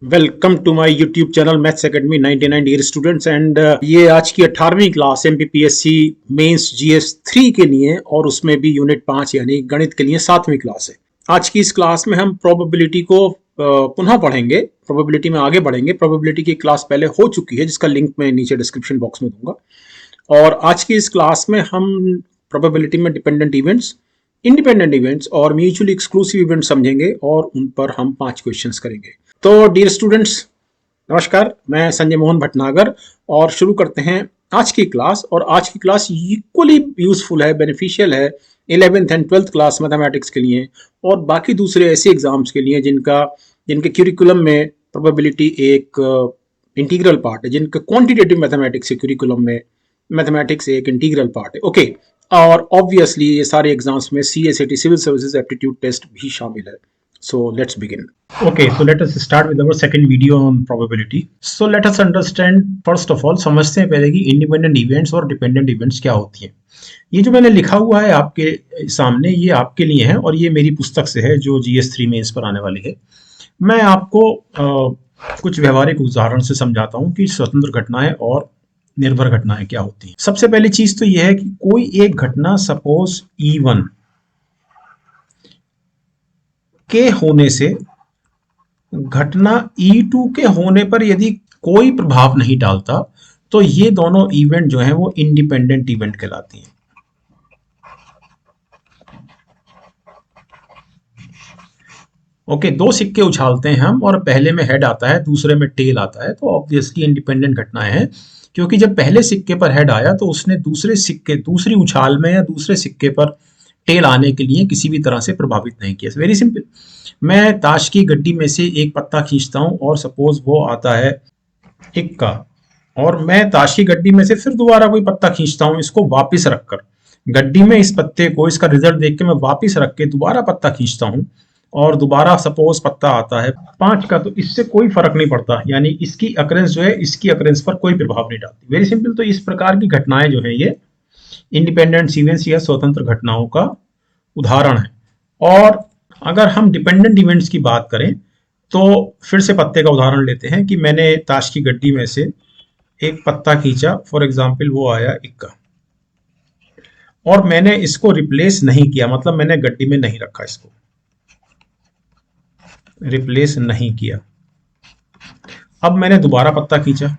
Welcome to my YouTube channel maths academy 99 dear students and ये आज की 18वीं क्लास एमपीपीएससी मेंस जीएस 3 के लिए और उसमें भी यूनिट 5 यानी गणित के लिए 7वीं क्लास है। आज की इस क्लास में हम प्रोबेबिलिटी को पुनः पढ़ेंगे, प्रोबेबिलिटी में आगे बढ़ेंगे। प्रोबेबिलिटी की क्लास पहले हो चुकी है जिसका लिंक मैं नीचे डिस्क्रिप्शन बॉक्स में दूंगा। और आज की इस क्लास में हम प्रोबेबिलिटी में डिपेंडेंट इवेंट्स, इंडिपेंडेंट इवेंट्स और म्यूचुअली एक्सक्लूसिव इवेंट समझेंगे और उन पर हम 5 क्वेश्चंस करेंगे। तो डियर स्टूडेंट्स, नमस्कार, मैं संजय मोहन भटनागर और शुरू करते हैं आज की क्लास। और आज की क्लास इक्वली यूजफुल है, बेनिफिशियल है 11th and 12th class mathematics के लिए और बाकी दूसरे ऐसे एग्जाम्स के लिए जिनके क्यूरिकुलम में प्रोबेबिलिटी एक इंटीग्रल पार्ट है, जिनका क्वांटिटेटिव मैथमेटिक्स के क्यूरिकुलम में मैथमेटिक्स एक इंटीग्रल पार्ट है। ओके, और ऑब्वियसली ये सारे एग्जाम्स में CSAT civil services aptitude test भी शामिल है। So let's begin. Okay, so let us start with our second video on probability. So let us understand first of all, समझते हैं पहले कि इंडिपेंडेंट इवेंट्स और डिपेंडेंट इवेंट्स क्या होती हैं। ये जो मैंने लिखा हुआ है आपके सामने, ये आपके लिए है और ये मेरी पुस्तक से है जो GS3 में इस पर आने वाली है। मैं आपको कुछ व्यवहारिक उदाहरण से समझाता हूँ कि स्वतंत्र घटनाएं और निर्भर घटनाएं क्या होती हैं। सबसे पहली चीज तो यह है कि कोई एक घटना सपोज E1 के होने से घटना E2 के होने पर यदि कोई प्रभाव नहीं डालता तो ये दोनों इवेंट जो हैं वो इंडिपेंडेंट इवेंट कहलाती हैं। ओके, दो सिक्के उछालते हैं हम और पहले में हेड आता है, दूसरे में टेल आता है, तो ऑब्वियसली इंडिपेंडेंट घटनाएं हैं, क्योंकि जब पहले सिक्के पर हेड आया तो उसने दूसरी उछाल में या दूसरे सिक्के पर टेल आने के लिए किसी भी तरह से प्रभावित नहीं किया। वेरी सिंपल, मैं ताश की गड्डी में से एक पत्ता खींचता हूं और सपोज वो आता है इक्का, और मैं ताश की गड्डी में से फिर दोबारा कोई पत्ता खींचता हूं, इसको वापस रखकर गड्डी में इस पत्ते को, इसका रिजल्ट देख के मैं वापस रख के दोबारा पत्ता खींचता हूं और दोबारा सपोज पत्ता आता है 5 का, तो इससे कोई फर्क नहीं पड़ता, यानी इसकी अकरेंस जो है इसकी अकरेंस पर कोई प्रभाव नहीं डालती। वेरी सिंपल, तो इस प्रकार की घटनाएं जो है ये इंडिपेंडेंट इवेंट्स या स्वतंत्र घटनाओं का उदाहरण है। और अगर हम डिपेंडेंट इवेंट्स की बात करें तो फिर से पत्ते का उदाहरण लेते हैं कि मैंने ताश की गड्डी में से एक पत्ता खींचा, फॉर एग्जांपल वो आया इक्का, और मैंने इसको रिप्लेस नहीं किया, मतलब मैंने गड्डी में नहीं रखा, इसको रिप्लेस नहीं किया। अब मैंने दोबारा पत्ता खींचा,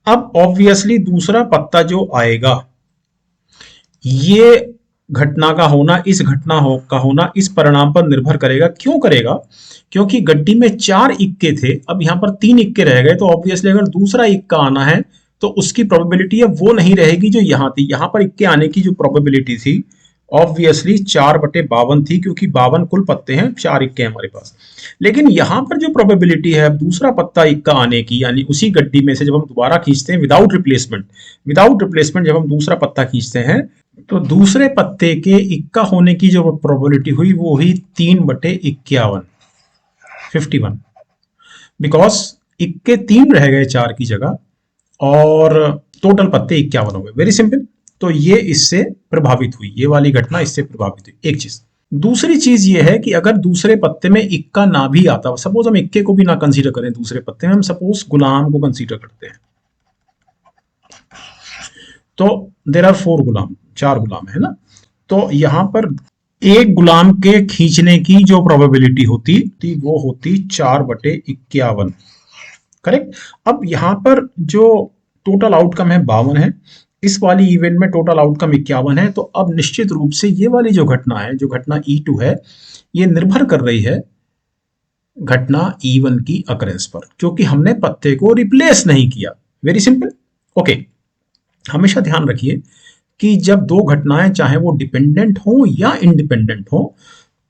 अब ऑब्वियसली दूसरा पत्ता जो आएगा, ये घटना का होना, इस घटना का होना इस परिणाम पर निर्भर करेगा। क्यों करेगा? क्योंकि गड्डी में 4 इक्के थे, अब यहां पर 3 इक्के रह गए, तो ऑब्वियसली अगर दूसरा इक्का आना है तो उसकी प्रोबेबिलिटी है वो नहीं रहेगी जो यहां थी। यहां पर इक्के आने की जो प्रोबेबिलिटी थी ऑब्वियसली 4/52 थी, क्योंकि 52 कुल पत्ते हैं, 4 इक्के हमारे पास। लेकिन यहां पर जो प्रोबेबिलिटी है दूसरा पत्ता इक्का आने की, यानी उसी गड्डी में से जब हम दोबारा खींचते हैं विदाउट रिप्लेसमेंट जब हम दूसरा पत्ता खींचते हैं तो दूसरे पत्ते के इक्का होने की जो प्रोबेबिलिटी हुई वो हुई 3/51, 51, बिकॉज इक्के 3 रह गए 4 की जगह और टोटल पत्ते 51 हो गए। वेरी सिंपल, तो ये इससे प्रभावित हुई, ये वाली घटना इससे प्रभावित हुई, एक चीज। दूसरी चीज ये है कि अगर दूसरे पत्ते में इक्का ना भी आता, सपोज हम इक्के को भी ना कंसीडर करें दूसरे पत्ते में, हम सपोज गुलाम को कंसीडर करते हैं, तो देयर आर 4 गुलाम है ना, तो यहां पर एक गुलाम के खींचने की जो प्रोबेबिलिटी होती वो होती 4/51, करेक्ट। अब यहां पर जो टोटल आउटकम है 52 है, इस वाली इवेंट में टोटल आउटकम 51 है, तो अब निश्चित रूप से ये वाली जो घटना है, जो घटना E2 है, ये निर्भर कर रही है घटना E1 की अकरेंस पर, क्योंकि हमने पत्ते को रिप्लेस नहीं किया। Very simple. ओके, हमेशा ध्यान रखिए कि जब दो घटनाएं चाहे वो डिपेंडेंट हो या इंडिपेंडेंट हो,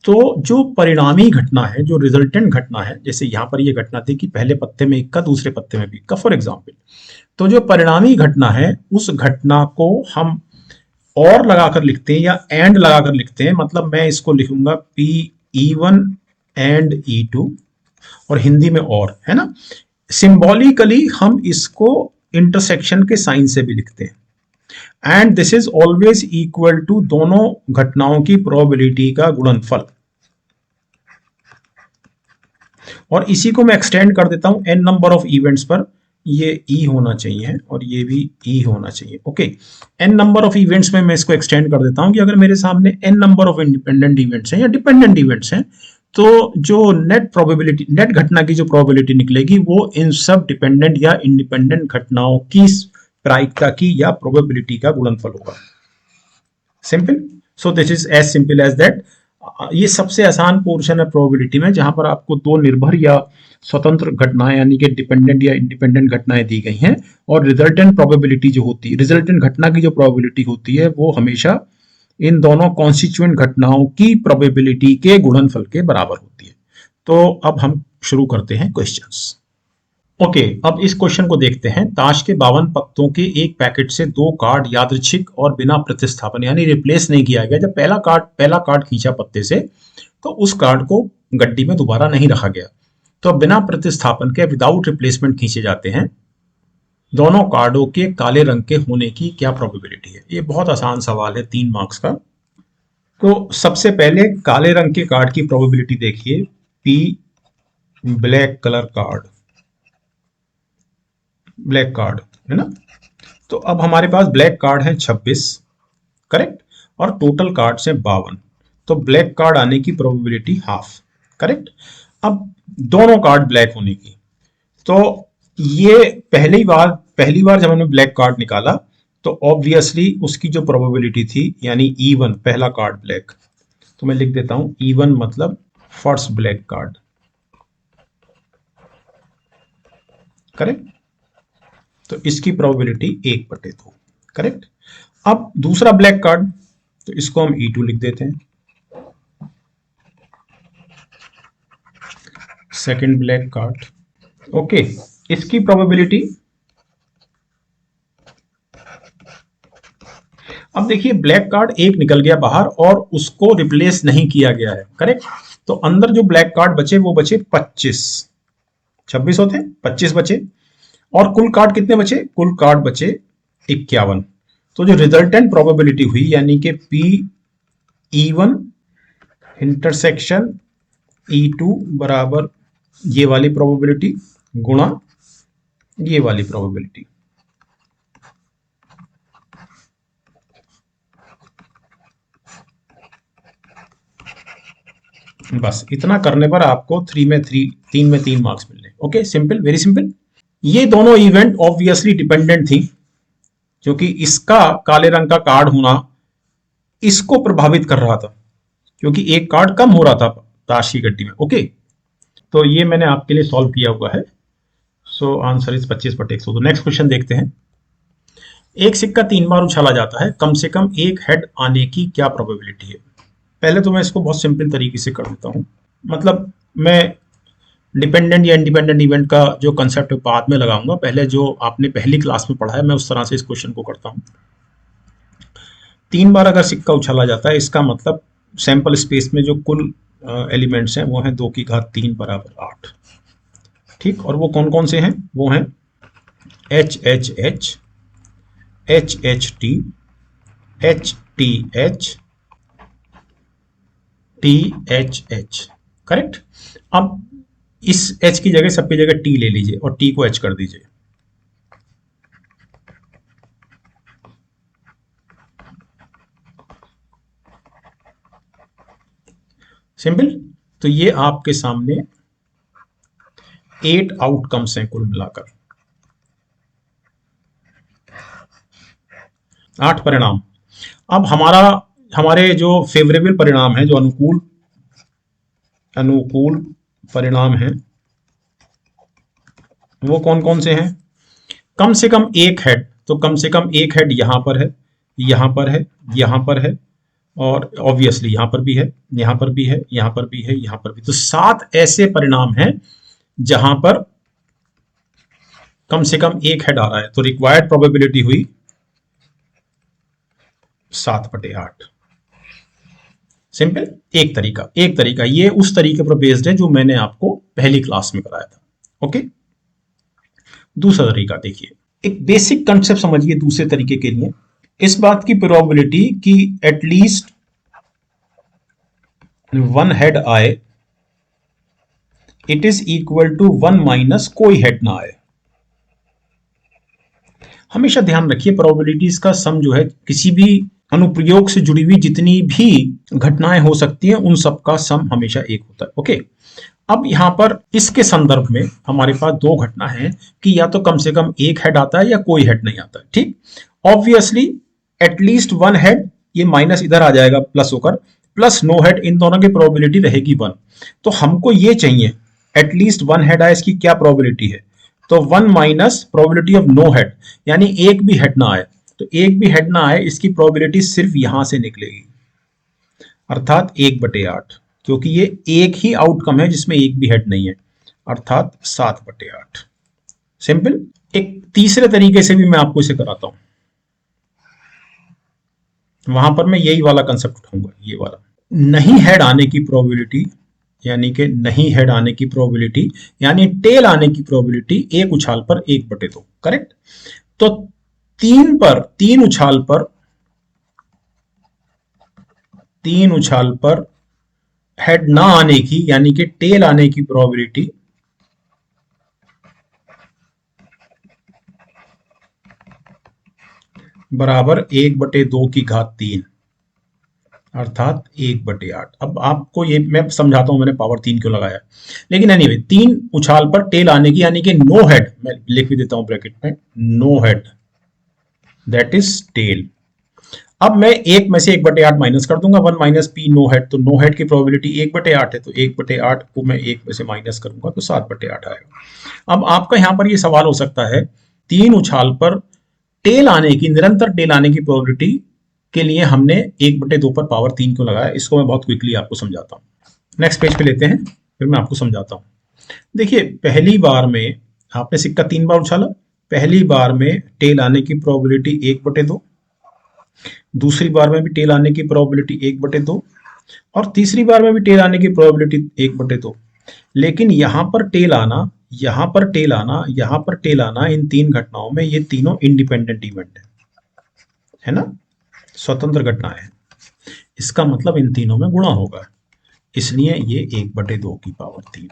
तो जो परिणामी घटना है, जो रिजल्टेंट घटना है, जैसे यहां पर ये घटना थी कि पहले पत्ते में इक्का, दूसरे पत्ते में भी इक्का, फॉर एग्जाम्पल, तो जो परिणामी घटना है उस घटना को हम और लगाकर लिखते हैं या एंड लगाकर लिखते हैं, मतलब मैं इसको लिखूंगा PE1 एंड E2, और हिंदी में और, है ना। सिंबॉलिकली हम इसको इंटरसेक्शन के साइन से भी लिखते हैं, and this is always equal to दोनों घटनाओं की प्रोबेबिलिटी का गुणनफल। और इसी को मैं एक्सटेंड कर देता हूं n नंबर ऑफ इवेंट्स पर, ये e होना चाहिए और ये भी e होना चाहिए। Okay, n number of events में मैं इसको एक्सटेंड कर देता हूं कि अगर मेरे सामने n number of independent events हैं या डिपेंडेंट इवेंट्स हैं, तो जो नेट प्रोबेबिलिटी, नेट घटना की जो प्रोबेबिलिटी निकलेगी वो इन सब डिपेंडेंट या इंडिपेंडेंट घटनाओं की प्रायिकता की या प्रोबेबिलिटी का गुणनफल होगा। Simple. So this is as simple as that. ये सबसे आसान पोर्शन है प्रोबेबिलिटी में, जहां पर आपको दो निर्भर या स्वतंत्र घटनाएं यानी कि डिपेंडेंट या इंडिपेंडेंट घटनाएं दी गई हैं, और रिजल्टेंट प्रोबेबिलिटी जो होती है, रिजल्टेंट घटना की जो प्रोबेबिलिटी होती है वो हमेशा इन दोनों कॉन्स्टिट्यूएंट घटनाओं की प्रोबेबिलिटी के गुणनफल के बराबर होती है। तो अब हम शुरू करते हैं क्वेश्चंस। ओके, अब इस क्वेश्चन को देखते हैं। ताश के 52 पत्तों के एक पैकेट से 2 कार्ड यादृच्छिक और बिना प्रतिस्थापन यानी रिप्लेस नहीं किया गया। जब पहला कार्ड खींचा पत्ते से, तो उस कार्ड को गड्डी में दोबारा नहीं रखा गया, तो बिना प्रतिस्थापन के विदाउट रिप्लेसमेंट खींचे जाते हैं। दोनों कार्डों के काले रंग के होने की क्या प्रोबेबिलिटी है? ये बहुत आसान सवाल है, 3 मार्क्स का। तो सबसे पहले काले रंग के कार्ड की प्रोबेबिलिटी देखिए, P black colour card, black card है ना। तो अब हमारे पास ब्लैक कार्ड है 26, करेक्ट, और टोटल कार्ड से 52, तो ब्लैक कार्ड आने की प्रोबेबिलिटी हाफ, करेक्ट। अब दोनों कार्ड ब्लैक होने की, तो ये पहली बार जब हमने ब्लैक कार्ड निकाला तो ऑब्वियसली उसकी जो प्रोबेबिलिटी थी यानी E1, पहला कार्ड ब्लैक, तो मैं लिख देता हूं E1 मतलब फर्स्ट ब्लैक कार्ड, करेक्ट। तो इसकी प्रोबेबिलिटी 1/2, करेक्ट। अब दूसरा ब्लैक कार्ड, तो इसको हम E2 लिख देते हैं, सेकंड ब्लैक कार्ड। ओके, इसकी प्रोबेबिलिटी, अब देखिए ब्लैक कार्ड एक निकल गया बाहर और उसको रिप्लेस नहीं किया गया है, करेक्ट। तो अंदर जो ब्लैक कार्ड बचे वो बचे 25, 26 होते हैं, 25 बचे, और कुल कार्ड कितने बचे? कुल कार्ड बचे 51। तो जो रिजल्टेंट प्रोबेबिलिटी हुई यानी कि पी E1 इंटरसेक्शन E2 बराबर ये वाली प्रोबेबिलिटी गुणा ये वाली प्रोबेबिलिटी, बस इतना करने पर आपको 3 में 3 मार्क्स मिलने। Okay, simple, very simple. ये दोनों इवेंट ऑब्वियसली डिपेंडेंट थी, क्योंकि इसका काले रंग का कार्ड होना इसको प्रभावित कर रहा था, क्योंकि एक कार्ड कम हो रहा था ताश की गड्डी में। ओके, तो ये मैंने आपके लिए सॉल्व किया हुआ है। So answer is 25/100। तो नेक्स्ट क्वेश्चन देखते हैं। एक सिक्का 3 बार उछाला जाता है, कम से कम एक हेड आने की क्या प्रोबेबिलिटी है? पहले तो मैं इसको बहुत सिंपल तरीके से कर देता हूं, मतलब मैं डिपेंडेंट या इंडिपेंडेंट इवेंट का जो कंसेप्ट बाद में लगाऊंगा, पहले जो आपने पहली क्लास में पढ़ा है मैं उस तरह से इस क्वेश्चन को करता हूं। 3 बार अगर सिक्का उछाला जाता है, इसका मतलब सैंपल स्पेस में जो कुल एलिमेंट्स हैं वो हैं 2 की घात 3 बराबर 8, ठीक। और वो कौन कौन से हैं? वो हैं HHH, HHT, HTH, THH, correct. अब इस H की जगह सबकी जगह T ले लीजिए और T को H कर दीजिए। सिंपल। तो ये आपके सामने 8 आउटकम्स हैं कुल मिलाकर, 8 परिणाम। अब हमारे जो फेवरेबल परिणाम है, जो अनुकूल परिणाम हैं, वो कौन कौन से हैं? कम से कम एक हेड, तो कम से कम एक हेड यहां पर है, यहां पर है, यहां पर है, और ऑब्वियसली यहां पर भी है, यहां पर भी है, यहां पर भी है, यहां पर भी। तो 7 ऐसे परिणाम हैं जहां पर कम से कम एक हेड आ रहा है, तो रिक्वायर्ड प्रोबेबिलिटी हुई 7/8। सिंपल। एक तरीका ये उस तरीके पर बेस्ड है जो मैंने आपको पहली क्लास में कराया था। ओके, दूसरा तरीका देखिए, एक बेसिक कंसेप्ट समझिए दूसरे तरीके के लिए। इस बात की प्रोबेबिलिटी कि एटलीस्ट 1 हेड आए it is equal to 1 minus कोई हेड ना आए। हमेशा ध्यान रखिए प्रोबेबिलिटीज का सम जो है किसी भी अनुप्रयोग से जुड़ी हुई जितनी भी घटनाएं हो सकती हैं उन सब का सम हमेशा एक होता है। ओके, अब यहां पर इसके संदर्भ में हमारे पास दो घटना है कि या तो कम से कम एक हेड आता है या कोई हेड नहीं आता है। ठीक, ऑब्वियसली एटलीस्ट वन हेड, ये माइनस इधर आ जाएगा प्लस होकर, प्लस नो हेड, इन दोनों की प्रोबेबिलिटी रहेगी 1। तो हमको ये चाहिए एटलीस्ट वन हेड आए, इसकी क्या प्रोबेबिलिटी है? तो 1 minus probability of no head, यानी एक भी हेड ना आए। तो एक भी हेड ना आए इसकी प्रोबेबिलिटी सिर्फ यहां से निकलेगी, अर्थात 1/8, क्योंकि ये एक ही आउटकम है जिसमें एक भी हेड नहीं है, अर्थात 7/8। सिंपल। एक तीसरे तरीके से भी मैं आपको इसे कराता हूं, वहां पर मैं यही वाला कंसेप्ट उठाऊंगा, ये वाला नहीं हेड आने की प्रोबेबिलिटी, यानी कि नहीं हेड आने की प्रोबेबिलिटी यानी टेल आने की प्रोबेबिलिटी एक उछाल पर 1/2। करेक्ट। तो तीन उछाल पर हेड ना आने की यानी कि टेल आने की प्रोबेबिलिटी बराबर 1/2 की घात 3, अर्थात 1/8। अब आपको ये मैं समझाता हूं मैंने पावर 3 क्यों लगाया, लेकिन एनीवे 3 उछाल पर टेल आने की यानी कि नो हेड, मैं लिख भी देता हूं ब्रैकेट में, no head that is tail. अब मैं एक में से 1/8 माइनस कर दूंगा, 1 माइनस पी नो हेड, तो नो हेड की प्रोबेबिलिटी 1/8 है, तो 1/8 को मैं एक में से माइनस करूंगा तो 7/8 आएगा। अब आपका यहां पर ये सवाल हो सकता है, तीन उछाल पर टेल आने की, निरंतर टेल आने की प्रोबेबिलिटी के लिए हमने 1/2 पर पावर 3 क्यों लगाया? इसको मैं बहुत क्विकली आपको समझाता हूँ। नेक्स्ट पेज पे लेते हैं, फिर मैं आपको समझाता हूँ। देखिए, पहली बार में आपने सिक्का 3 बार उछाला, पहली बार में टेल आने की प्रोबेबिलिटी 1/2, दूसरी बार में भी टेल आने की प्रोबेबिलिटी 1/2, और तीसरी बार में भी टेल आने की प्रोबेबिलिटी 1/2। लेकिन यहां पर टेल आना, यहां पर टेल आना, यहां पर टेल आना, इन तीन घटनाओं में ये तीनों इंडिपेंडेंट इवेंट है ना, स्वतंत्र घटनाएं हैं। इसका मतलब इन तीनों में गुणा होगा, इसलिए ये 1/2 की power 3।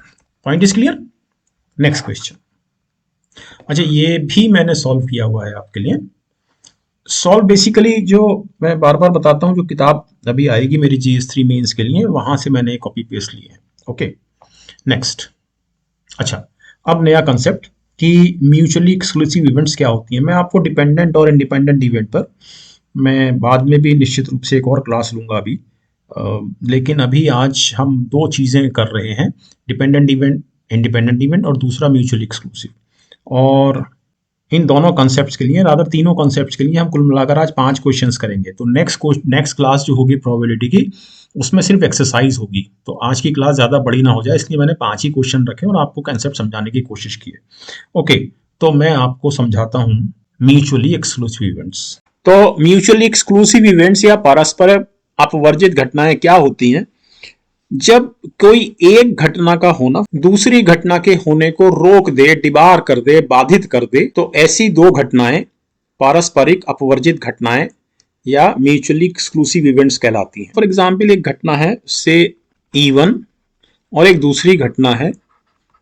Point is clear? Next question. अच्छा, ये भी मैंने सॉल्व किया हुआ है आपके लिए। सॉल्व बेसिकली जो मैं बार बार बताता हूं, जो किताब अभी आएगी मेरी GS3 मेंस के लिए, वहां से मैंने कॉपी पेस्ट लिए हैं। Okay, next. अच्छा, अब नया कंसेप्ट कि म्यूचुअली एक्सक्लूसिव इवेंट्स क्या होती हैं। मैं आपको डिपेंडेंट और इंडिपेंडेंट इवेंट पर मैं बाद में भी निश्चित रूप से एक और क्लास लूंगा अभी, लेकिन अभी आज हम दो चीज़ें कर रहे हैं, डिपेंडेंट इवेंट, इंडिपेंडेंट इवेंट, और दूसरा म्यूचुअली एक्सक्लूसिव। और इन दोनों कॉन्सेप्ट्स के लिए, रादर तीनों कॉन्सेप्ट्स के लिए हम कुल मिलाकर आज 5 क्वेश्चंस करेंगे। तो नेक्स्ट क्लास जो होगी प्रोबेबिलिटी की, उसमें सिर्फ एक्सरसाइज होगी। तो आज की क्लास ज़्यादा बड़ी ना हो जाए, इसलिए मैंने 5 ही क्वेश्चन रखे और आपको कंसेप्ट समझाने की कोशिश की है। ओके, तो मैं आपको समझाता हूँ म्यूचुअली एक्सक्लूसिव इवेंट्स। तो म्यूचुअली एक्सक्लूसिव इवेंट्स या परस्पर अपवर्जित घटनाएं क्या होती हैं? जब कोई एक घटना का होना दूसरी घटना के होने को रोक दे, डिबार कर दे, बाधित कर दे, तो ऐसी दो घटनाएं पारस्परिक अपवर्जित घटनाएं या म्यूचुअली एक्सक्लूसिव इवेंट्स कहलाती हैं। फॉर एग्जाम्पल, एक घटना है से E1 और एक दूसरी घटना है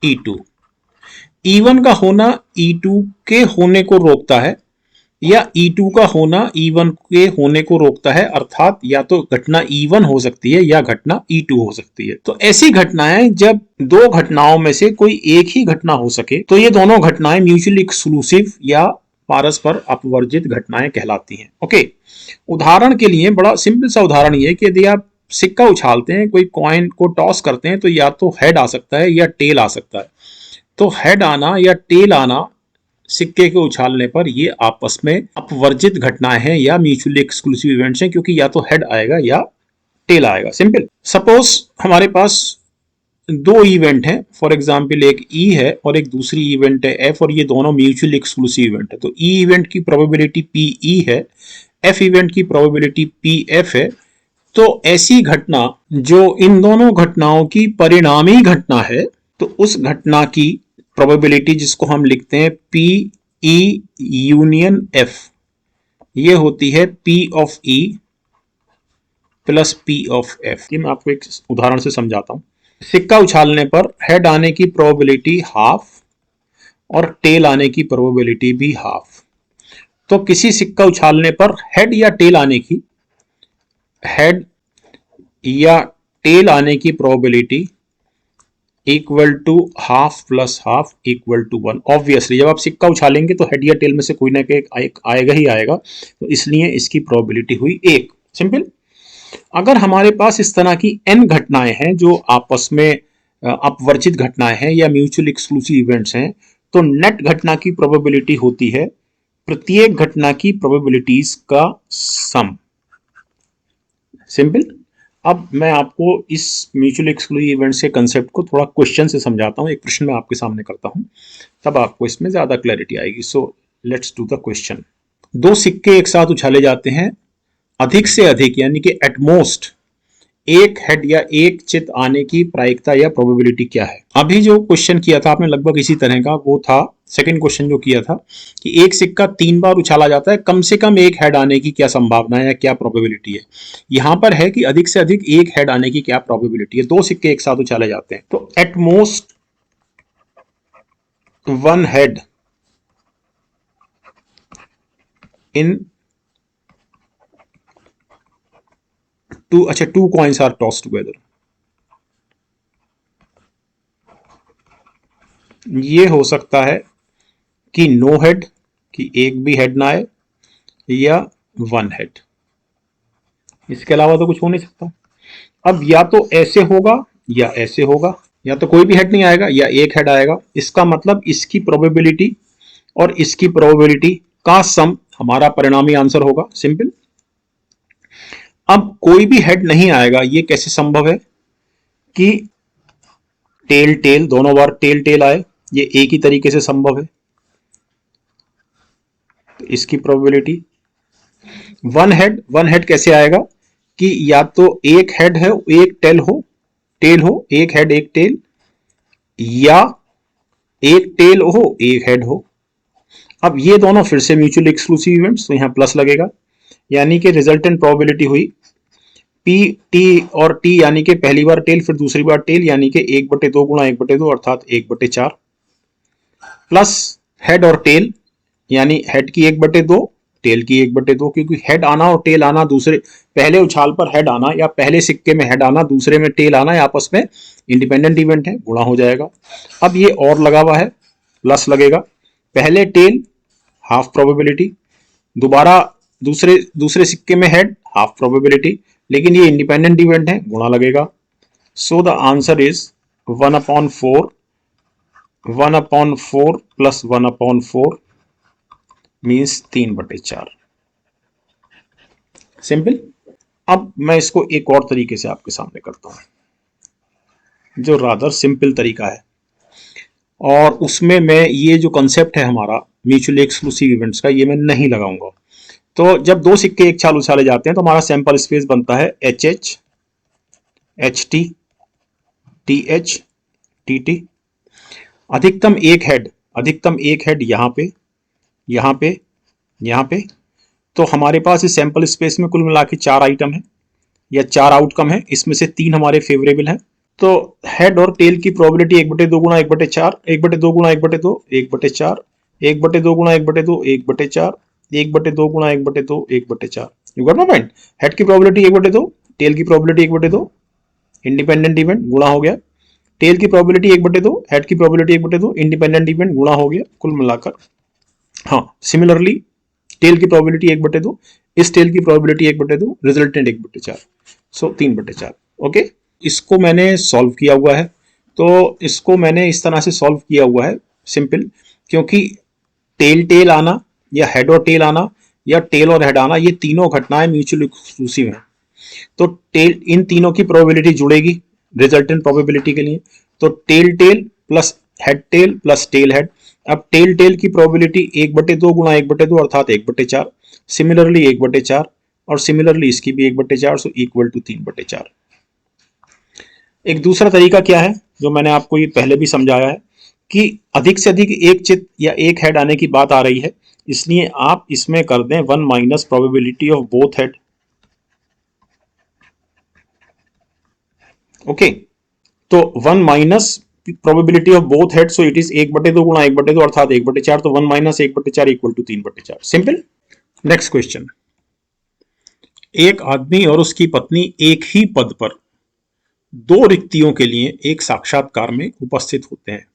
E2। E1 का होना E2 के होने को रोकता है, या E2 का होना E1 के होने को रोकता है, अर्थात या तो घटना E1 हो सकती है या घटना E2 हो सकती है। तो ऐसी घटनाएं, जब दो घटनाओं में से कोई एक ही घटना हो सके, तो ये दोनों घटनाएं म्यूचुअली एक्सक्लूसिव या पारस्पर अपवर्जित घटनाएं कहलाती हैं। ओके, उदाहरण के लिए बड़ा सिंपल सा उदाहरण ये कि यदि आप सिक्का उछालते हैं, कोई कॉइन को टॉस करते हैं, तो या तो हेड आ सकता है या टेल आ सकता है। तो हेड आना या टेल आना सिक्के के उछालने पर ये आपस में अपवर्जित घटनाएं हैं या म्यूचुअली एक्सक्लूसिव इवेंट्स हैं, क्योंकि या तो हेड आएगा या टेल आएगा। सिंपल। सपोज हमारे पास दो इवेंट हैं, फॉर एग्जांपल एक E है और एक दूसरी इवेंट है F, और ये दोनों म्यूचुअली एक्सक्लूसिव इवेंट है। तो E इवेंट की प्रोबेबिलिटी PE है, F इवेंट की प्रोबेबिलिटी PF है। तो ऐसी घटना जो इन दोनों घटनाओं की परिणामी घटना है, तो उस घटना की प्रोबेबिलिटी जिसको हम लिखते हैं PE यूनियन F, ये होती है P of E plus P of F। ये मैं आपको एक उदाहरण से समझाता हूं। सिक्का उछालने पर हेड आने की प्रोबेबिलिटी हाफ और टेल आने की प्रोबेबिलिटी भी हाफ। तो किसी सिक्का उछालने पर हेड या टेल आने की probability equal to half plus half equal to one. Obviously जब आप सिक्का उछालेंगे तो हेड या टेल में से कोई ना कोई आएगा ही आएगा, तो इसलिए इसकी प्रोबेबिलिटी हुई एक। सिंपल। अगर हमारे पास इस तरह की n घटनाएं हैं जो आपस में अपवर्जित घटनाएं हैं या म्यूचुअल एक्सक्लूसिव इवेंट्स हैं, तो नेट घटना की प्रोबेबिलिटी होती है प्रत्येक घटना की प्रोबेबिलिटीज का सम। सिंपल। अब मैं आपको इस म्यूचुअल एक्सक्लूसिव इवेंट्स के कंसेप्ट को थोड़ा क्वेश्चन से समझाता हूं। एक प्रश्न मैं आपके सामने करता हूं, तब आपको इसमें ज्यादा क्लैरिटी आएगी। So let's do the question. दो सिक्के एक साथ उछाले जाते हैं, अधिक से अधिक यानी कि एटमोस्ट एक हेड या एक चित आने की प्रायिकता या प्रोबेबिलिटी क्या है। अभी जो क्वेश्चन किया था आपने लगभग इसी तरह का, वो था सेकंड क्वेश्चन जो किया था कि एक सिक्का 3 बार उछाला जाता है, कम से कम एक हेड आने की क्या संभावना है या क्या प्रोबेबिलिटी है। यहां पर है कि अधिक से अधिक एक हेड आने की क्या प्रोबेबिलिटी है। दो सिक्के एक साथ उछाले जाते हैं तो at most one head in two coins are toss together. ये हो सकता है कि नो हेड, कि एक भी हेड ना आए, या वन हेड। इसके अलावा तो कुछ हो नहीं सकता। अब या तो ऐसे होगा या ऐसे होगा, या तो कोई भी हेड नहीं आएगा या एक हेड आएगा। इसका मतलब इसकी प्रोबेबिलिटी और इसकी प्रोबेबिलिटी का सम हमारा परिणामी आंसर होगा। सिंपल। अब कोई भी हेड नहीं आएगा, ये कैसे संभव है कि टेल टेल दोनों बार टेल टेल आए, ये एक ही तरीके से संभव है। तो इसकी प्रोबेबिलिटी वन हेड कैसे आएगा कि या तो एक हेड है एक टेल हो एक हेड एक टेल, या एक टेल हो एक हेड हो। अब ये दोनों फिर से म्यूचुअल एक्सक्लूसिव इवेंट्स, तो यहां प्लस लगेगा, यानी कि रिजल्टेंट प्रोबेबिलिटी हुई पी टी और टी, यानी कि पहली बार टेल फिर दूसरी बार टेल, यानी कि 1/2 गुणा 1/2 अर्थात 1/4, प्लस हेड और टेल, यानी हेड की 1/2 टेल की 1/2, क्योंकि हेड आना और टेल आना दूसरे पहले उछाल पर हेड आना या पहले सिक्के में हेड आना दूसरे में टेल आना आपस में इंडिपेंडेंट इवेंट है, गुणा हो जाएगा। अब ये और लगा हुआ है, प्लस लगेगा, पहले टेल हाफ प्रोबेबिलिटी, दोबारा दूसरे दूसरे सिक्के में हेड हाफ प्रोबेबिलिटी, लेकिन ये इंडिपेंडेंट इवेंट है, गुणा लगेगा। So the answer is 1/4, 1/4 plus 1/4 means 3/4। Simple. अब मैं इसको एक और तरीके से आपके सामने करता हूं, जो रादर सिंपल तरीका है, और उसमें मैं ये जो कंसेप्ट है हमारा म्यूचुअली एक्सक्लूसिव इवेंट्स का, ये मैं नहीं लगाऊंगा। तो जब दो सिक्के एक चाल उछाले जाते हैं तो हमारा सैंपल स्पेस बनता है H H, H T, T H, T T. अधिकतम एक हेड यहाँ पे, यहाँ पे, यहाँ पे। तो हमारे पास इस सैंपल स्पेस में कुल मिला के 4 आइटम है या 4 आउटकम है, इसमें से 3 हमारे फेवरेबल हैं। तो हेड और टेल की प्रोबेबिलिटी 1/2 गुणा 1/4, 1/2 गुणा 1/2, 1/4, 1/2 गुणा 1/2, 1/4, 1/2 गुणा 1/2, 1/4। You got my point. Head की प्रोबेबिलिटी 1/2, टेल की प्रोबेबिलिटी 1/2, इंडिपेंडेंट इवेंट गुणा हो गया। टेल की प्रोबेबिलिटी 1/2, हेड की प्रोबेबिलिटी 1/2, इंडिपेंडेंट इवेंट गुणा हो गया, कुल मिलाकर। हाँ, सिमिलरली टेल की प्रोबेबिलिटी 1/2, इस टेल की प्रोबेबिलिटी 1/2, रिजल्टेंट 1/4, सो 3/4। ओके, इसको मैंने सॉल्व किया हुआ है। तो इसको मैंने इस तरह से सॉल्व किया हुआ है, सिंपल, क्योंकि टेल टेल आना या हेड और टेल आना या टेल और हेड आना, ये तीनों घटनाएं म्यूचुअल एक्सक्लूसिव हैं। तो टेल इन तीनों की प्रोबेबिलिटी जुड़ेगी रिजल्टेंट प्रोबेबिलिटी के लिए। तो tail tail plus head tail plus tail head. अब टेल टेल की प्रोबेबिलिटी 1/2 गुणा 1/2 अर्थात 1/4, सिमिलरली 1/4, और सिमिलरली इसकी भी 1/4, सो इक्वल टू 3/4। एक दूसरा तरीका क्या है जो मैंने आपको ये पहले भी समझाया है कि अधिक से अधिक एक चित या एक हेड आने की बात आ रही है, इसलिए आप इसमें कर दें 1 minus probability of both head. Okay, तो 1 minus probability of both head, so it is 1/2 गुणा 1/2 अर्थात 1/4, तो 1 minus 1/4 equal to 3/4। Simple. Next question, एक आदमी और उसकी पत्नी एक ही पद पर दो रिक्तियों के लिए एक साक्षात्कार में उपस्थित होते हैं,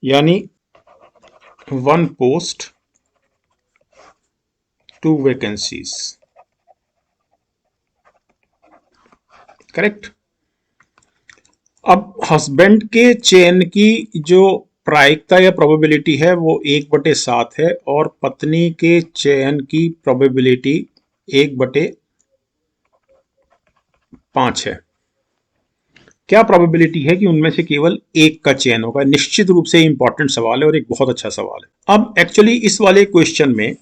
यानी 1 पोस्ट 2 वैकेंसीज, करेक्ट। अब हस्बैंड के चयन की जो प्रायिकता या प्रोबेबिलिटी है वो 1/7 है और पत्नी के चयन की प्रोबेबिलिटी 1/5 है। क्या प्रोबेबिलिटी है कि उनमें से केवल एक का चयन होगा? निश्चित रूप से इंपॉर्टेंट सवाल है और एक बहुत अच्छा सवाल है। अब एक्चुअली इस वाले क्वेश्चन में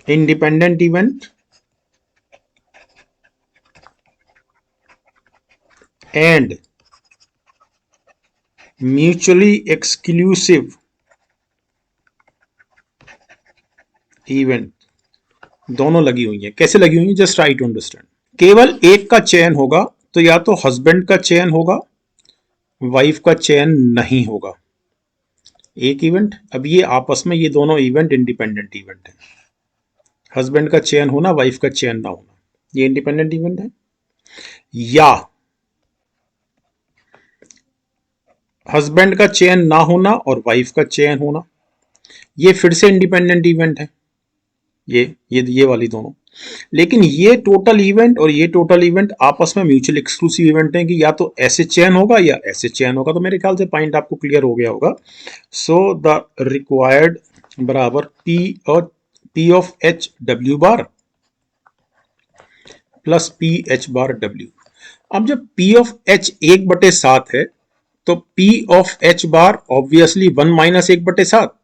independent event and mutually exclusive event दोनों लगी हुई है। कैसे लगी हुई है? Just try to understand. केवल एक का चयन होगा तो या तो हस्बैंड का चयन होगा, वाइफ का चयन नहीं होगा। एक इवेंट, अब ये आपस में ये दोनों इवेंट इंडिपेंडेंट इवेंट है। हस्बैंड का चयन होना, वाइफ का चयन ना होना, ये इंडिपेंडेंट इवेंट है। या हस्बैंड का चयन ना होना और वाइफ का चयन होना, ये फिर से इंडिपेंडेंट इवेंट है, ये वाली दोनों। लेकिन ये टोटल इवेंट और ये टोटल इवेंट आपस में म्यूचुअल एक्सक्लूसिव इवेंट है कि या तो ऐसे चयन होगा या ऐसे चयन होगा। तो मेरे ख्याल से पॉइंट आपको क्लियर हो गया होगा। सो द रिक्वायर्ड बराबर P of H W bar plus P H bar W. अब जब पी ऑफ एच 1/7 है तो P of H bar obviously 1 minus 1/7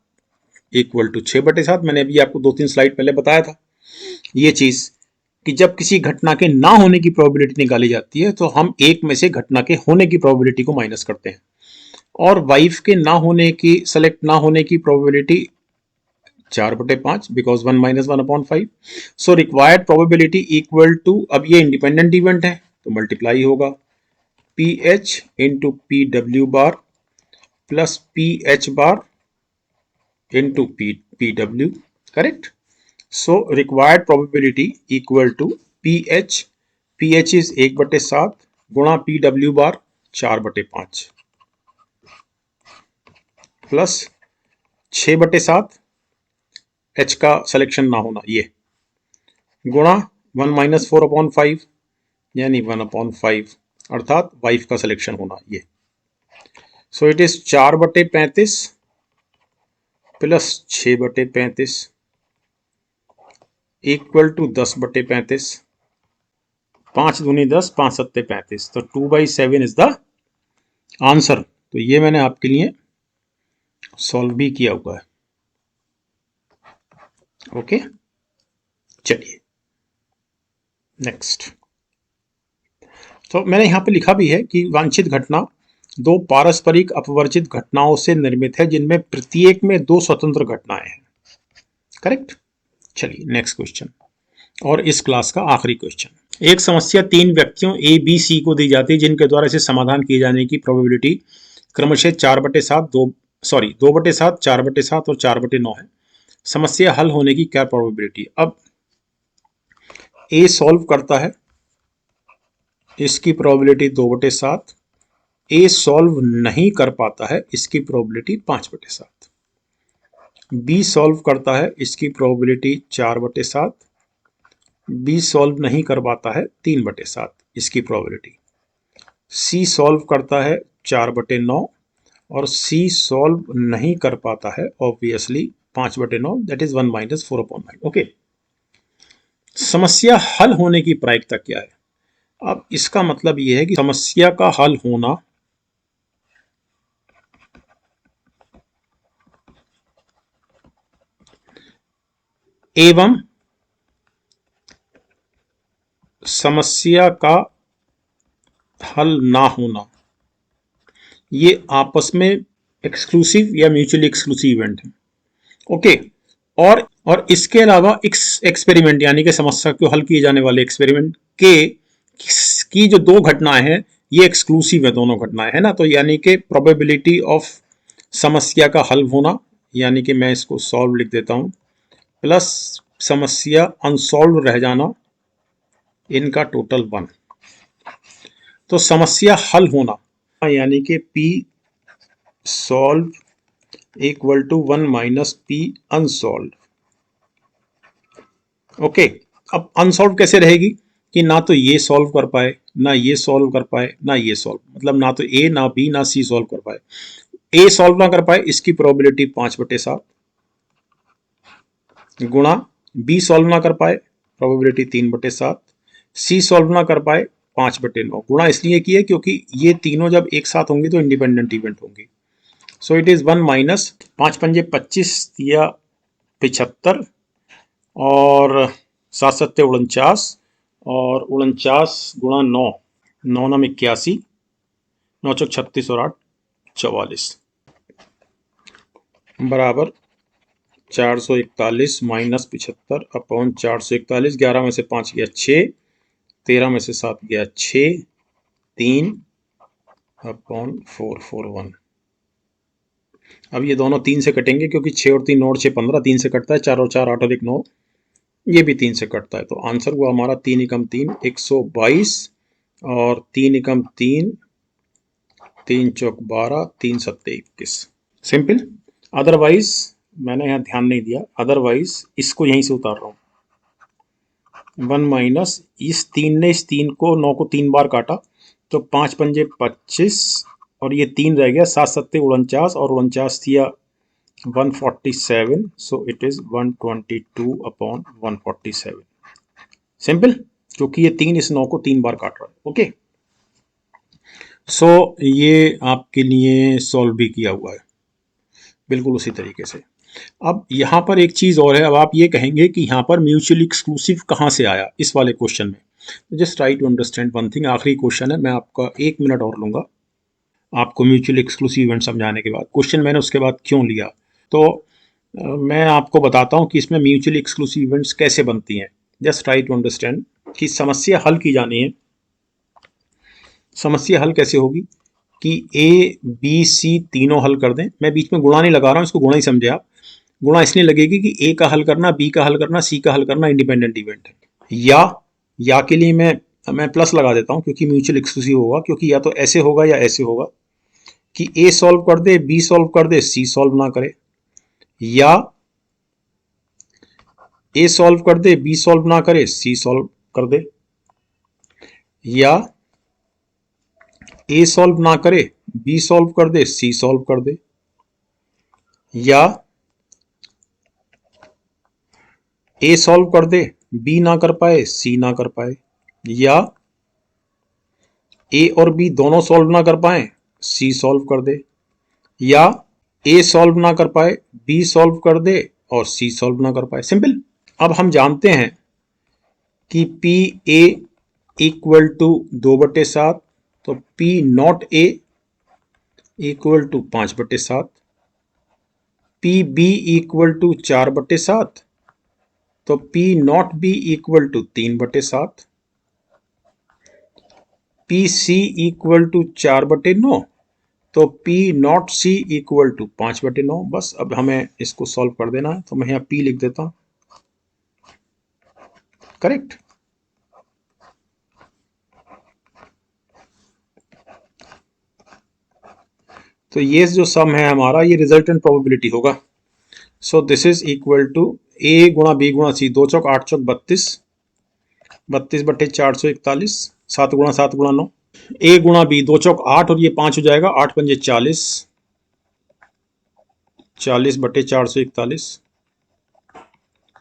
equal to 6/7। मैंने अभी आपको 2-3 स्लाइड पहले बताया था ये चीज कि जब किसी घटना के ना होने की प्रोबेबिलिटी निकाली जाती है तो हम एक में से घटना के होने की प्रोबेबिलिटी को माइनस करते हैं, और वाइफ के ना होने की, सेलेक्ट ना होने की probability 4/5 because 1 minus 1/5। So required probability equal to, अब ये इंडिपेंडेंट इवेंट है तो मल्टीप्लाई होगा P H into P W bar plus P H bar into P W, correct. So required probability equal to pH is 1/7 गुणा PW बार 4/5 plus 6/7 H का selection ना होना ये, गुणा 1 माइनस 4/5 यानी 1/5 अर्थात वाइफ का सिलेक्शन होना ये। So it is 4/35 plus 6/35 equal to 10/35, 5 दूनी 10, 5 सत्ते 35, तो 2/7 इज द आंसर। तो ये मैंने आपके लिए सॉल्व भी किया हुआ है। ओके, चलिए नेक्स्ट। तो मैंने यहां पे लिखा भी है कि वांछित घटना दो पारस्परिक अपवर्जित घटनाओं से निर्मित है जिनमें प्रत्येक में दो स्वतंत्र घटनाएं हैं, करेक्ट। चलिए नेक्स्ट क्वेश्चन, और इस क्लास का आखिरी क्वेश्चन। एक समस्या 3 व्यक्तियों ए बी सी को दी जाती है जिनके द्वारा इसे समाधान किए जाने की प्रोबेबिलिटी क्रमशः 4/7, 2/7, 4/7 और 4/9 है। समस्या हल होने की क्या प्रोबेबिलिटी? अब ए सॉल्व करता है, इसकी प्रोबेबिलिटी 2/7, ए सॉल्व नहीं कर पाता है, इसकी प्रोबेबिलिटी 5/7, बी सॉल्व करता है, इसकी प्रोबेबिलिटी 4/7, बी सॉल्व नहीं कर पाता है 3/7 इसकी प्रोबेबिलिटी, सी सॉल्व करता है 4/9 और सी सॉल्व नहीं कर पाता है obviously 5/9, that is 1 minus 4/9। Okay, समस्या हल होने की प्रायिकता क्या है? अब इसका मतलब यह है कि समस्या का हल होना एवं समस्या का हल ना होना ये आपस में एक्सक्लूसिव या म्यूचुअली एक्सक्लूसिव इवेंट है। ओके, और इसके अलावा एक्सपेरिमेंट यानी कि समस्या को हल किए जाने वाले एक्सपेरिमेंट के की जो दो घटनाएं हैं ये एक्सक्लूसिव है दोनों घटनाएं, है ना। तो यानी कि प्रोबेबिलिटी ऑफ समस्या का हल होना, यानी कि मैं इसको सॉल्व लिख देता हूं, प्लस समस्या अनसॉल्व रह जाना, इनका टोटल 1। तो समस्या हल होना यानी कि P solve equal to 1 minus P unsolve. Okay, अब अनसॉल्व कैसे रहेगी कि ना तो ये सॉल्व कर पाए, ना ये सॉल्व कर पाए, ना ये सॉल्व, मतलब ना तो ए ना बी ना सी सॉल्व कर पाए। ए सॉल्व ना कर पाए, इसकी प्रोबेबिलिटी 5/7 गुणा बी सॉल्व ना कर पाए, प्रोबेबिलिटी 3/7, सी सॉल्व ना कर पाए 5/9। गुणा इसलिए किया क्योंकि ये तीनों जब एक साथ होंगे तो इंडिपेंडेंट इवेंट होंगे। सो इट इज 1 माइनस 5×5 = 25 या 75 और 7×7 = 49 और 49 गुणा 9, 9×9 = 81, 9×6 = 36 और 8 = 44 बराबर 441 माइनस 75 अपॉन 441। 11 में से 5 गया 6, 13 में से 7 गया 6, 3 अपॉन 441। अब ये दोनों 3 से कटेंगे क्योंकि 6 और 3 9 और 6 15, 3 से कटता है, 4 और 4 8 और 1 9, ये भी 3 से कटता है। तो आंसर हुआ हमारा 3 एकम 3 122 और 3 एकम 3 3 चौक 12 3 सत्ते 21। सिंपल। अदरवाइज मैंने यहाँ ध्यान नहीं दिया, अदरवाइज इसको यहीं से उतार रहा हूँ। 1 माइनस इस 3 ने इस 3 को 9 को 3 बार काटा तो 5×5 = 25 और ये 3 रह गया, 7×7 = 49 और 49 दिया 147, so it is 122 upon 147। Simple, क्योंकि ये 3 इस 9 को 3 बार काट रहा है। ओके, सो ये आपके लिए सॉल्व भी किया हुआ है बिल्कुल उसी तरीके से। अब यहाँ पर एक चीज़ और है, अब आप ये कहेंगे कि यहाँ पर म्यूचुअली एक्सक्लूसिव कहाँ से आया इस वाले क्वेश्चन में। Just try to understand one thing, आखिरी क्वेश्चन है, मैं आपका 1 मिनट और लूँगा आपको म्यूचुअली एक्सक्लूसिव इवेंट समझाने के बाद। क्वेश्चन मैंने उसके बाद क्यों लिया, तो मैं आपको बताता हूँ कि इसमें म्यूचुअली एक्सक्लूसिव इवेंट्स कैसे बनती हैं। जस्ट ट्राई टू अंडरस्टैंड कि समस्या हल की जानी है। समस्या हल कैसे होगी कि ए बी सी तीनों हल कर दें। मैं बीच में गुणा नहीं लगा रहा हूँ, इसको गुणा ही समझे आप। गुणा इसलिए लगेगी कि ए का हल करना, बी का हल करना, सी का हल करना इंडिपेंडेंट इवेंट है। या के लिए मैं प्लस लगा देता हूँ क्योंकि म्यूचुअल एक्सक्लूसिव होगा, क्योंकि या तो ऐसे होगा या ऐसे होगा कि ए सॉल्व कर दे, बी सॉल्व कर दे, सी सॉल्व ना करे, या ए सॉल्व कर दे, बी सॉल्व ना करे, सी सॉल्व कर दे, या ए सॉल्व ना करे, बी सॉल्व कर दे, सी सॉल्व कर दे, या ए सॉल्व कर दे, बी ना कर पाए, सी ना कर पाए, या ए और बी दोनों सॉल्व ना कर पाए, सी सॉल्व कर दे, या ए सॉल्व ना कर पाए, बी सॉल्व कर दे और सी सॉल्व ना कर पाए। सिंपल। अब हम जानते हैं कि पी ए इक्वल टू 2/7, तो P not A equal to 5/7, P B equal to 4/7, तो P not B equal to 3/7, P C equal to 4/9, तो P not C equal to 5/9। बस अब हमें इसको सॉल्व कर देना है, तो मैं यहाँ पी लिख देता हूं। करेक्ट। तो ये जो सम है हमारा, ये रिजल्टेंट प्रोबेबिलिटी होगा। So this is equal to A गुणा बी गुणा सी, 2 चौक 8 चौक 32, 32/441, 7 गुणा 7 गुणा 9, ए गुणा बी, 2 चौक 8 और ये 5 हो जाएगा, 8×5 = 40, 40/441,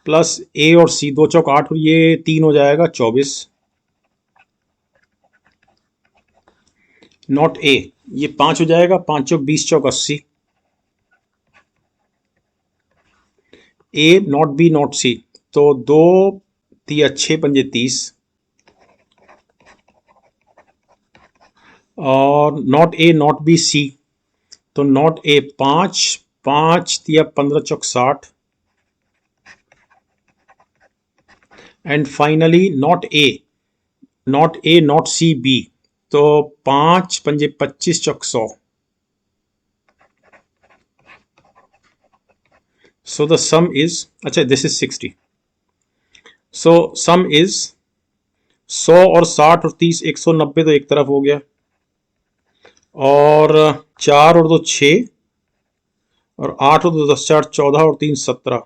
प्लस ए और सी, 2 चौक 8 और ये 3 हो जाएगा, 24, नॉट ए, ये 5 हो जाएगा, 5 चौक 20 चौक 80, A not B not C, तो 2 तिया 6×5 = 30, और not A not B C, तो नॉट ए 5, 5 तिया 15 चौक 60, and finally not A not C B, तो 5 पंजे 25 चौक 100। सो द सम इज, अच्छा this is 60। So sum is 100 और 60 और 30, 190 तो एक तरफ हो गया, और 4 और 2 6, और 8 और 2 10, 4 14 और 3 17।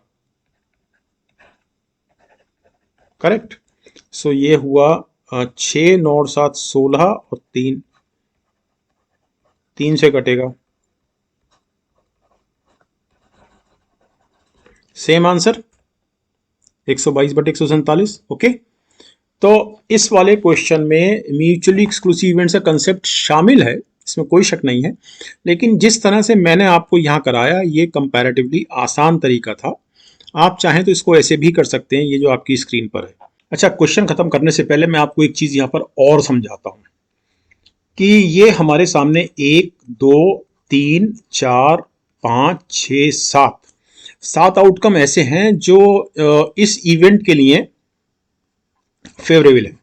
करेक्ट। सो ये हुआ 6 9 और 7 16 और 3 से कटेगा। Same answer 122/147। ओके। तो इस वाले क्वेश्चन में म्यूचुअली एक्सक्लूसिव इवेंट्स का कंसेप्ट शामिल है, इसमें कोई शक नहीं है, लेकिन जिस तरह से मैंने आपको यहाँ कराया ये कंपैरेटिवली आसान तरीका था। आप चाहें तो इसको ऐसे भी कर सकते हैं, ये जो आपकी स्क्रीन पर है। अच्छा, क्वेश्चन खत्म करने से पहले मैं आपको एक चीज यहाँ पर और समझाता हूँ कि ये हमारे सामने 1 2 3 4 5 6 7 आउटकम ऐसे हैं जो इस इवेंट के लिए फेवरेबल है।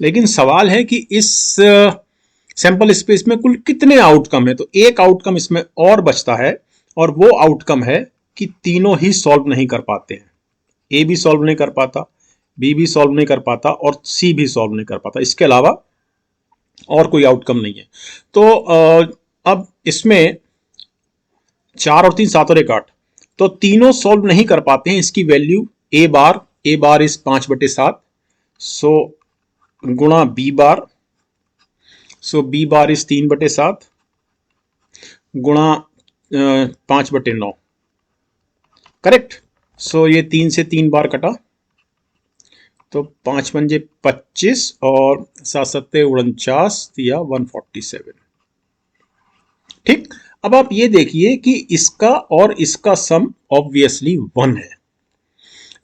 लेकिन सवाल है कि इस सैंपल स्पेस में कुल कितने आउटकम है। तो एक आउटकम इसमें और बचता है, और वो आउटकम है कि तीनों ही सॉल्व नहीं कर पाते हैं। ए भी सॉल्व नहीं कर पाता, बी भी सॉल्व नहीं कर पाता, और सी भी सॉल्व नहीं कर पाता। इसके अलावा और कोई आउटकम नहीं है। तो अब इसमें 4 और 3 7 और 1 8, तो तीनों सॉल्व नहीं कर पाते हैं। इसकी वैल्यू ए बार इज 5/7, सो गुणा B bar, so B bar is 3/7 गुणा 5/9। करेक्ट। सो ये 3 से 3 बार कटा, तो 5 पंजे 25 और 7 सत्ते 49 दिया 147। ठीक। अब आप ये देखिए कि इसका और इसका सम ऑब्वियसली 1 है,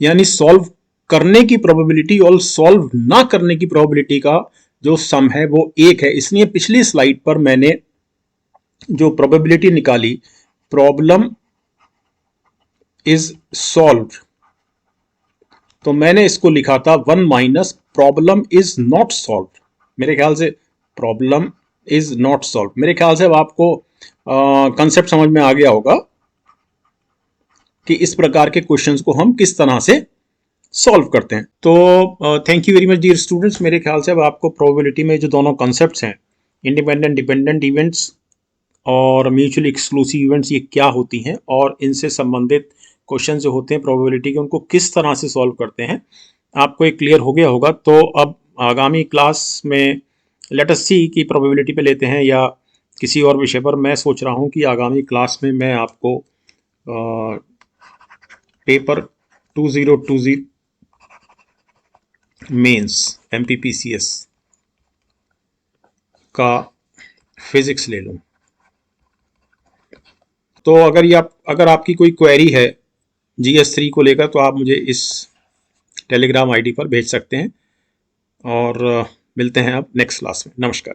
यानी सॉल्व करने की प्रोबेबिलिटी और सॉल्व ना करने की प्रोबेबिलिटी का जो सम है वो 1 है। इसलिए पिछली स्लाइड पर मैंने जो प्रोबेबिलिटी निकाली, प्रॉब्लम इज सॉल्व, तो मैंने इसको लिखा था 1 minus problem is not solve. मेरे ख्याल से प्रॉब्लम इज नॉट सॉल्व, मेरे ख्याल से अब आपको कंसेप्ट समझ में आ गया होगा कि इस प्रकार के क्वेश्चंस को हम किस तरह से सॉल्व करते हैं। तो thank you very much dear students. मेरे ख्याल से अब आपको प्रोबेबिलिटी में जो दोनों कॉन्सेप्ट्स हैं, इंडिपेंडेंट डिपेंडेंट इवेंट्स और म्यूचुअली एक्सक्लूसिव इवेंट्स, ये क्या होती हैं और इनसे संबंधित क्वेश्चन जो होते हैं प्रोबेबिलिटी के, उनको किस तरह से सॉल्व करते हैं, आपको एक क्लियर हो गया होगा। तो अब आगामी क्लास में लेट अस सी की प्रोबेबिलिटी पे लेते हैं या किसी और विषय पर। मैं सोच रहा हूँ कि आगामी क्लास में मैं आपको पेपर 2020 मेंस MPPCS का फिजिक्स ले लूँ। तो अगर आपकी कोई क्वेरी है GS3 को लेकर, तो आप मुझे इस टेलीग्राम ID पर भेज सकते हैं, और मिलते हैं अब नेक्स्ट क्लास में। नमस्कार।